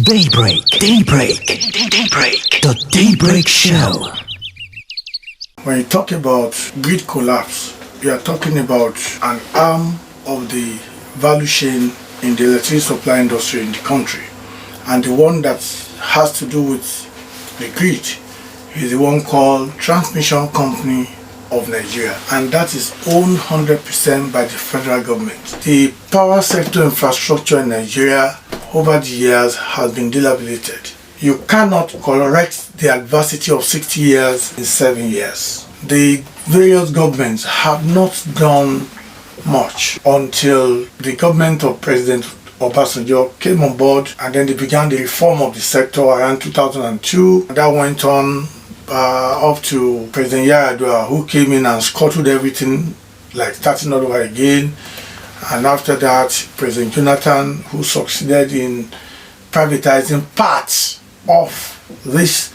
Daybreak. The Daybreak Show. When you talk about grid collapse, you are talking about an arm of the value chain in the electricity supply industry in the country. And the one that has to do with the grid is the one called Transmission Company of Nigeria, and that is owned 100% by the federal government. The power sector infrastructure in Nigeria over the years has been dilapidated. You cannot correct the adversity of 60 years in 7 years. The various governments have not done much until the government of President Obasanjo came on board, and then they began the reform of the sector around 2002. That went on up to President Yar'Adua, who came in and scuttled everything, like starting all over again. And after that, President Jonathan, who succeeded in privatizing parts of this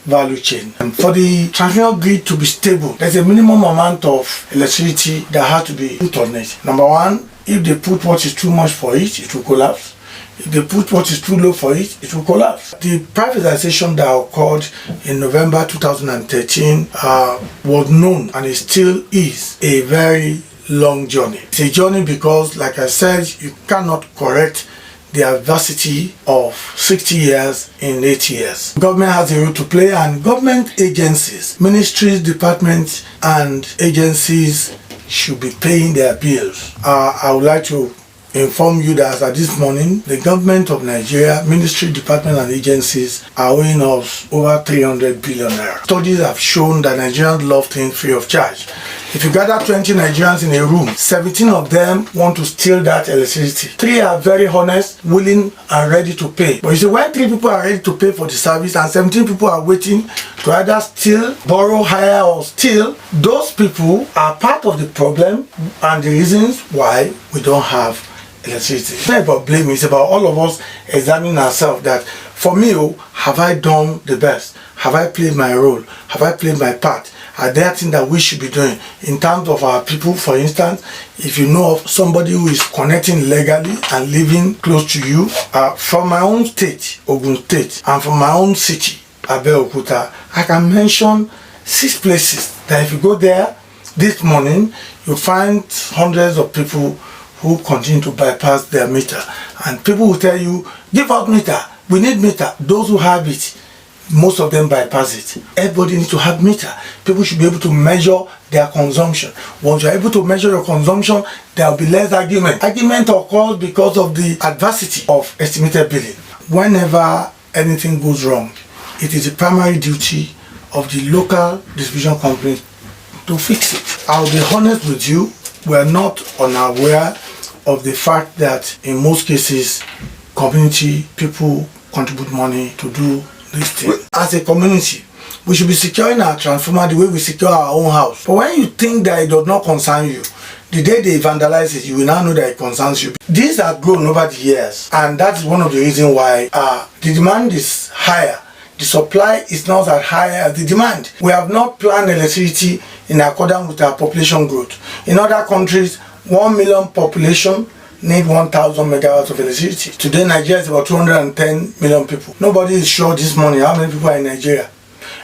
value chain. And for the transmission grid to be stable, there's a minimum amount of electricity that has to be put on it. Number one, if they put what is too much for it, it will collapse. If they put what is too low for it, it will collapse. The privatization that occurred in November 2013 was known, and it still is, a very long journey. It's a journey because, like I said, you cannot correct the adversity of 60 years in 8 years. Government has a role to play, and government agencies, ministries, departments, and agencies should be paying their bills. I would like to inform you that as at this morning, the government of Nigeria, ministry, department, and agencies are owing us over 300 billion naira. Studies have shown that Nigerians love things free of charge. If you gather 20 Nigerians in a room, 17 of them want to steal that electricity. 3 are very honest, willing, and ready to pay. But you see, when 3 people are ready to pay for the service and 17 people are waiting to either steal, borrow, hire, or steal, those people are part of the problem and the reasons why we don't have electricity. It's not about blame, it's about all of us examining ourselves that, for me, have I done the best? Have I played my role? Have I played my part? Are there things that we should be doing in terms of our people? For instance, if you know of somebody who is connecting legally and living close to you, from my own state, Ogun State, and from my own city, Abeokuta, I can mention 6 places that if you go there this morning, you find hundreds of people who continue to bypass their meter. And people will tell you, give out meter, we need meter. Those who have it, most of them bypass it. Everybody needs to have meter. People should be able to measure their consumption. Once you're able to measure your consumption, there will be less argument. Argument occurs because of the adversity of estimated billing. Whenever anything goes wrong, it is the primary duty of the local distribution company to fix it. I'll be honest with you, we're not unaware of the fact that in most cases, community people contribute money to do this thing. As a community, we should be securing our transformer the way we secure our own house. But when you think that it does not concern you, the day they vandalize it, you will now know that it concerns you. These have grown over the years, and that's one of the reasons why the demand is higher. The supply is not as high as the demand. We have not planned electricity in accordance with our population growth. In other countries, 1 million population need 1,000 megawatts of electricity. Today, Nigeria is about 210 million people. Nobody is sure this morning how many people are in Nigeria.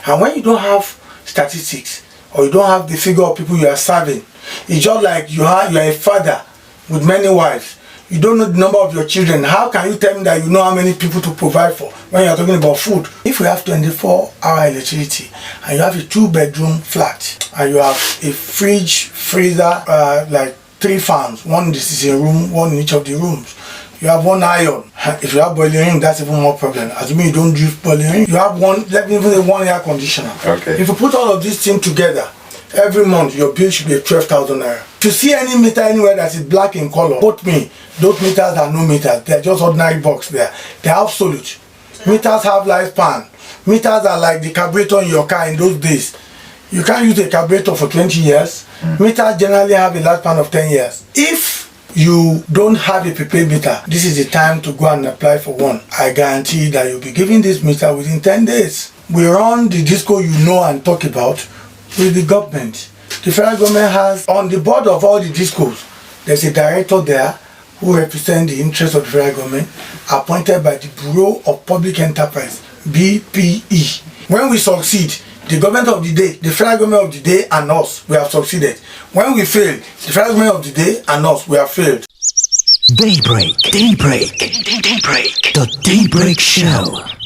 And when you don't have statistics, or you don't have the figure of people you are serving, it's just like you are a father with many wives. You don't know the number of your children. How can you tell me that you know how many people to provide for when you are talking about food? If you have 24-hour electricity and you have a 2-bedroom flat and you have a fridge, freezer, like 3 fans, one in the sitting room, one in each of the rooms. You have 1 iron. If you have boiling room, that's even more problem. Assuming you don't drift boiling room, you have let me even say 1 air conditioner. Okay. If you put all of these things together, every month your bill should be 12,000 naira. If you see any meter anywhere that is black in color, quote me, those meters are no meters. They are just ordinary box there. They are absolute. Meters have lifespan. Meters are like the carburetor in your car in those days. You can't use a carburetor for 20 years. Meters generally have a lifespan of 10 years. If you don't have a prepaid meter, this is the time to go and apply for one. I guarantee that you'll be given this meter within 10 days. We run the disco you know and talk about with the government. The federal government has, on the board of all the discos, there's a director there who represent the interests of the federal government, appointed by the Bureau of Public Enterprise, BPE. When we succeed, the government of the day, the federal government of the day and us, we have succeeded. When we fail, the federal government of the day and us, we have failed. Daybreak. The Daybreak Show.